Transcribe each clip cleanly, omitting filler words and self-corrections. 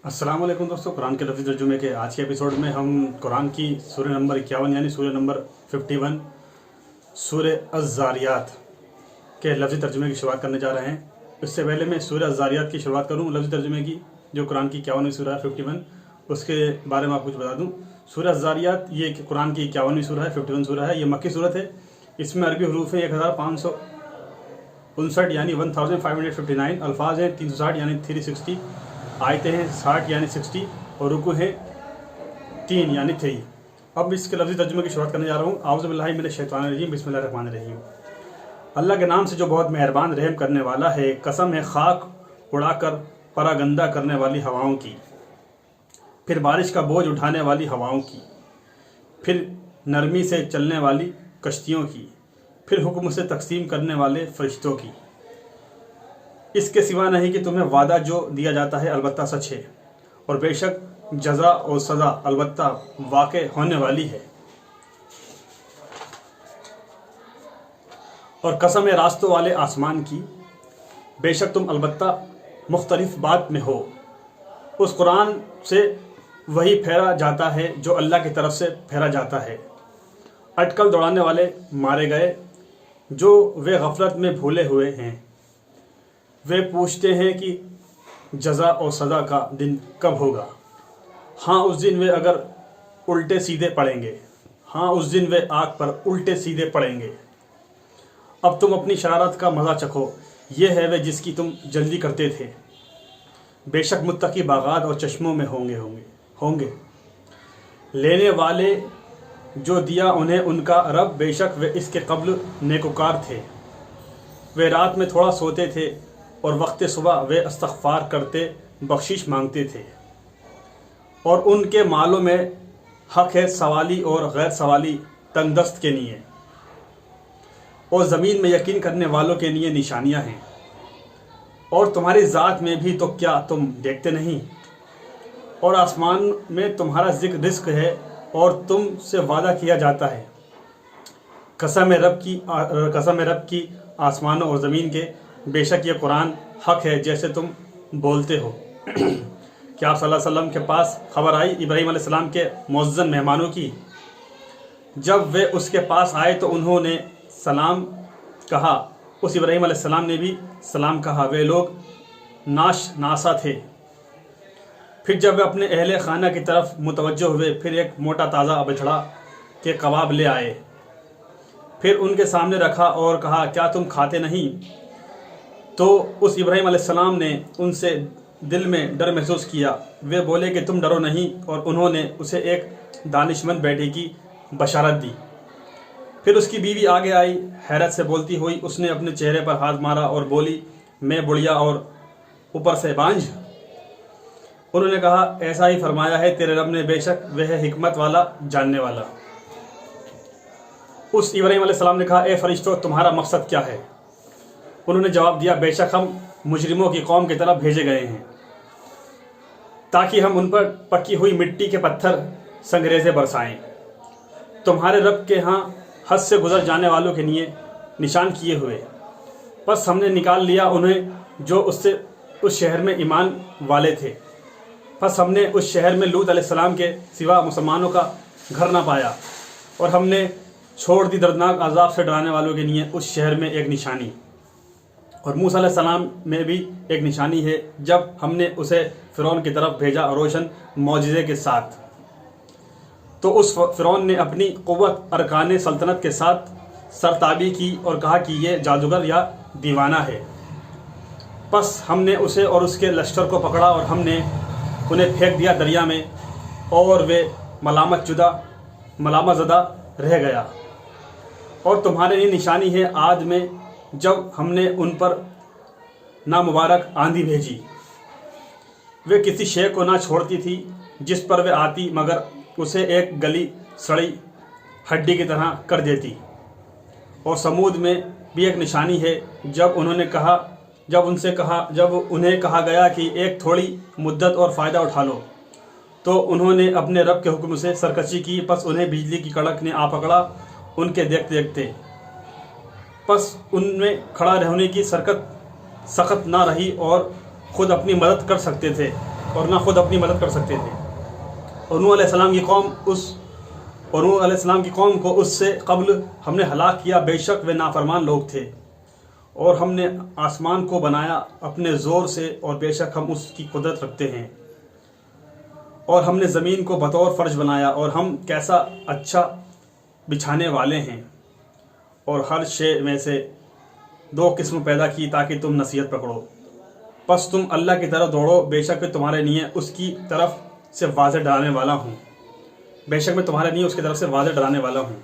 अस्सलाम वालेकुम दोस्तों, कुरान के लफ्ज़ी तर्जुमे के आज के एपिसोड में हम कुरान की सूरह नंबर 51 यानी सूरह नंबर 51 सूरह अज़-ज़ारियात के लफ्ज़ी तर्जुमे की शुरुआत करने जा रहे हैं। इससे पहले मैं सूरह अज़-ज़ारियात की शुरुआत करूं लफ्ज़ी तर्जुमे की, जो कुरान की 51वीं सूरह है 51, उसके बारे में आपको कुछ बता दूं। सूरह अज़-ज़ारियात ये कुरान की 51वीं सूरह है, 51 सूरह है। ये मक्की सूरत है। इसमें अरबी हरूफ हैं 1559 यानी 1559, अल्फाज हैं 360 यानी 360, आयतें हैं 60 यानी 60 और रुकू हैं 3 यानी 3। अब इसके लफ्ज़ी तर्जुमे की शुरुआत करने जा रहा हूँ। आऊज़ु बिल्लाहि मिनश शैतानिर रजीम, बिस्मिल्लाहिर रहमानिर रहीम। अल्लाह के नाम से जो बहुत मेहरबान रहम करने वाला है। कसम है खाक उड़ाकर परागंदा करने वाली हवाओं की, फिर बारिश का बोझ उठाने वाली हवाओं की, फिर नरमी से चलने वाली कश्तियों की, फिर हुक्म से तकसीम करने वाले फरिश्तों की। इसके सिवा नहीं कि तुम्हें वादा जो दिया जाता है अलबत्ता सच है, और बेशक जज़ा और सज़ा अलबत्ता वाक़े होने वाली है। और कसम है रास्तों वाले आसमान की, बेशक तुम अलबत्ता मुख्तलिफ बात में हो। उस कुरान से वही फेरा जाता है जो अल्लाह की तरफ से फेरा जाता है। अटकल दौड़ाने वाले मारे गए, जो वे गफलत में भूले हुए हैं। वे पूछते हैं कि जज़ा और सज़ा का दिन कब होगा। हाँ, उस दिन वे अगर उल्टे सीधे पड़ेंगे। हाँ, उस दिन वे आग पर उल्टे सीधे पड़ेंगे। अब तुम अपनी शरारत का मज़ा चखो, ये है वे जिसकी तुम जल्दी करते थे। बेशक मुत्तकी बागात और चश्मों में होंगे लेने वाले जो दिया उन्हें उनका रब, बेशक वे इसके कब्ल नेकुकार थे। वे रात में थोड़ा सोते थे और वक्त सुबह वे इस्तग़फ़ार करते, बख्शिश मांगते थे। और उनके मालों में हक़ है सवाली और गैर सवाली तंगदस्त के लिए, और ज़मीन में यकीन करने वालों के लिए निशानियां हैं। और तुम्हारी ज़ात में भी तो क्या तुम देखते नहीं? और आसमान में तुम्हारा रिज़्क़ है और तुम से वादा किया जाता है। कसम है रब की आसमानों और ज़मीन के, बेशक ये कुरान हक़ है जैसे तुम बोलते हो। क्या आप सल्लल्लाहु अलैहि वसल्लम के पास खबर आई इब्राहीम अलैहिस्सलाम के मुअज़्ज़न मेहमानों की? जब वे उसके पास आए तो उन्होंने सलाम कहा। उस इब्राहीम अलैहिस्सलाम ने भी सलाम कहा। वे लोग नासा थे। फिर जब वे अपने अहले खाना की तरफ मुतवज्जो हुए, फिर एक मोटा ताज़ा बछड़ा के कबाब ले आए, फिर उनके सामने रखा और कहा, क्या तुम खाते नहीं? तो उस इब्राहीम अलैहिस्सलाम ने उनसे दिल में डर महसूस किया। वे बोले कि तुम डरो नहीं, और उन्होंने उसे एक दानिशमंद बेटे की बशारत दी। फिर उसकी बीवी आगे आई, हैरत से बोलती हुई। उसने अपने चेहरे पर हाथ मारा और बोली, मैं बुढ़िया और ऊपर से बांझ। उन्होंने कहा, ऐसा ही फरमाया है तेरे रब ने, बेशक वह है हिकमत वाला, जानने वाला। उस इब्राहीम अलैहिस्सलाम ने कहा, ए फरिश्तों, तुम्हारा मकसद क्या है? उन्होंने जवाब दिया, बेशक हम मुजरिमों की कौम की तरफ भेजे गए हैं, ताकि हम उन पर पकी हुई मिट्टी के पत्थर संगरेजे बरसाएं। तुम्हारे रब के यहाँ हद से गुजर जाने वालों के लिए निशान किए हुए। बस हमने निकाल लिया उन्हें जो उससे उस शहर में ईमान वाले थे। बस हमने उस शहर में लूत अलैहिस्सलाम के सिवा मुसलमानों का घर ना पाया, और हमने छोड़ दी दर्दनाक अजाब से डराने वालों के लिए उस शहर में एक निशानी। और मूसा अलैहिस्सलाम में भी एक निशानी है, जब हमने उसे फ़िरौन की तरफ भेजा रोशन मौजिज़े के साथ। तो उस फ़िरौन ने अपनी क़ुव्वत अरकान सल्तनत के साथ सरताबी की और कहा कि ये जादूगर या दीवाना है। बस हमने उसे और उसके लश्कर को पकड़ा और हमने उन्हें फेंक दिया दरिया में, और वे मलामत ज़दा रह गया। और तुम्हारे लिए निशानी है आद में, जब हमने उन पर नामुबारक आंधी भेजी। वे किसी शे को ना छोड़ती थी जिस पर वे आती, मगर उसे एक गली सड़ी हड्डी की तरह कर देती। और समूद में भी एक निशानी है, जब उन्हें कहा गया कि एक थोड़ी मुद्दत और फ़ायदा उठा लो, तो उन्होंने अपने रब के हुक्म से सरकशी की। बस उन्हें बिजली की कड़क ने आ पकड़ा उनके देखते देखते। बस उनमें खड़ा रहने की सख्त ना रही और ख़ुद अपनी मदद कर सकते थे। اور نہ خود اپنی مدد کر سکتے تھے. اور نوح علیہ السلام کی قوم کو اس سے قبل ہم نے ہلاک کیا، بے شک وہ نافرمان لوگ تھے. اور ہم نے آسمان کو بنایا اپنے زور سے، اور بے شک ہم اس کی قدرت رکھتے ہیں. اور ہم نے زمین کو بطور فرش بنایا، اور ہم کیسا اچھا بچھانے والے ہیں. اور ہر شے میں سے 2 قسم پیدا کی تاکہ تم نصیحت پکڑو. پس تم اللہ کی طرف دوڑو، بے شک میں تمہارے لیے اس کی طرف سے واضح ڈرانے والا ہوں. بے شک میں تمہارے لیے اس کی طرف سے واضح ڈرانے والا ہوں.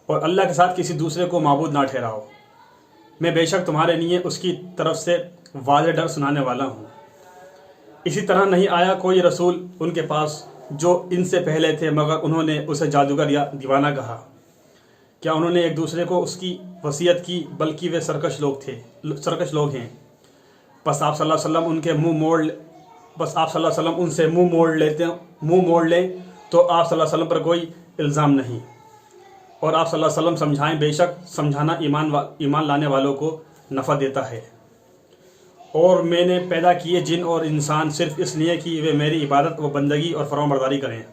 اور اللہ کے ساتھ کسی دوسرے کو معبود نہ ٹھہراؤ. میں بے شک تمہارے لیے اس کی طرف سے واضح ڈر سنانے والا ہوں. اسی طرح نہیں آیا کوئی رسول ان کے پاس جو ان سے پہلے تھے، مگر انہوں نے اسے جادوگر یا دیوانہ کہا. کیا انہوں نے ایک دوسرے کو اس کی وصیت کی؟ بلکہ وہ سرکش لوگ ہیں. بس آپ صلی اللہ علیہ وسلم ان سے منہ موڑ لیں تو آپ صلی اللہ علیہ وسلم پر کوئی الزام نہیں. اور آپ صلی اللہ علیہ وسلم سمجھائیں، بے شک سمجھانا ایمان لانے والوں کو نفع دیتا ہے. اور میں نے پیدا کیے جن اور انسان صرف اس لیے کہ وہ میری عبادت و بندگی اور فرمانبرداری کریں.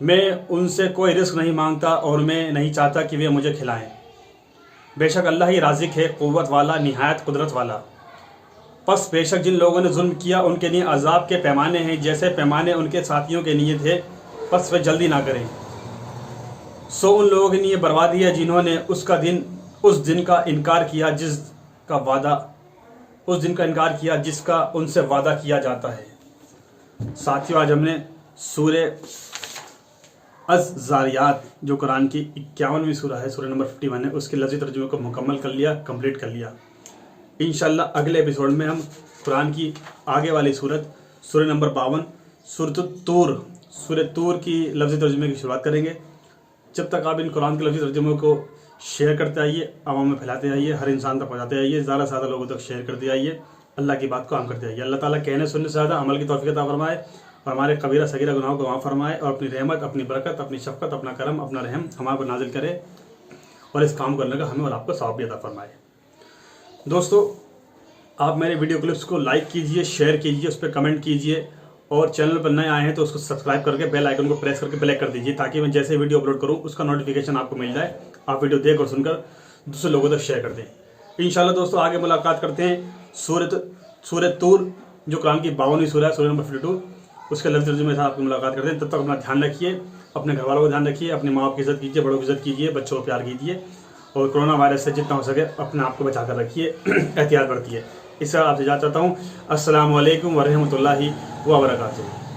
میں ان سے کوئی رزق نہیں مانگتا اور میں نہیں چاہتا کہ وہ مجھے کھلائیں. بے شک اللہ ہی رازق ہے، قوت والا، نہایت قدرت والا. پس بے شک جن لوگوں نے ظلم کیا ان کے لیے عذاب کے پیمانے ہیں جیسے پیمانے ان کے ساتھیوں کے لیے تھے، پس وہ جلدی نہ کریں. سو ان لوگوں کے لیے بربادی ہے جنہوں نے اس دن کا انکار کیا جس کا ان سے وعدہ کیا جاتا ہے. ساتھیو، آج ہم نے سورہ الزاریات جو قرآن کی 51ویں سورہ ہے، سورہ نمبر 51 ہے، اس کے لفظی ترجمے کو مکمل کر لیا، کمپلیٹ کر لیا. انشاءاللہ اگلے ایپیسوڈ میں ہم قرآن کی آگے والی سورت سورہ نمبر 52 سورہ طور کی لفظی ترجمے کی شروعات کریں گے. جب تک آپ ان قرآن کے لفظی ترجموں کو شیئر کرتے آئیے، عوام میں پھیلاتے آئیے، ہر انسان تک پہنچاتے آئیے، زیادہ سے زیادہ لوگوں تک شیئر کرتے آئیے. اللہ کی بات کو عام کرتے آئیے. اللہ تعالیٰ کہنے سننے سے زیادہ عمل کی توفیق عطا فرمائے، اور ہمارے کبیرہ صغیرہ گناہوں کو معاف فرمائے، اور اپنی رحمت، اپنی برکت، اپنی شفقت، اپنا کرم، اپنا رحم ہمارے پر نازل کرے، اور اس کام کرنے کا ہمیں اور آپ کو ثواب بھی عطا فرمائے. دوستو، آپ میرے ویڈیو کلپس کو لائک کیجئے، شیئر کیجئے، اس پہ کمنٹ کیجئے، اور چینل پر نئے آئے ہیں تو اس کو سبسکرائب کر کے بیل آئیکن کو پریس کر کے بلیک کر دیجئے، تاکہ میں جیسے ویڈیو اپلوڈ کروں اس کا نوٹیفیکیشن آپ کو مل جائے. آپ ویڈیو دیکھ اور سن کر دوسرے لوگوں تک شیئر کر دیں. انشاءاللہ دوستو، آگے ملاقات کرتے ہیں سورہ طور جو قرآن کی 52ویں سورہ ہے، سورہ نمبر 52، اس کے لفظ ترجمے سے آپ کی ملاقات کرتے ہیں. تب تک اپنا دھیان رکھیے، اپنے گھر والوں کو دھیان رکھیے، اپنی ماں باپ کی عزت کیجیے، بڑوں کی عزت کیجیے، بچوں کو پیار کیجیے، اور کرونا وائرس سے جتنا ہو سکے اپنے آپ کو بچا کر رکھیے، احتیاط برتیے. اس سے آپ سے اجازت چاہتا ہوں. السلام علیکم ورحمۃ اللہ وبرکاتہ.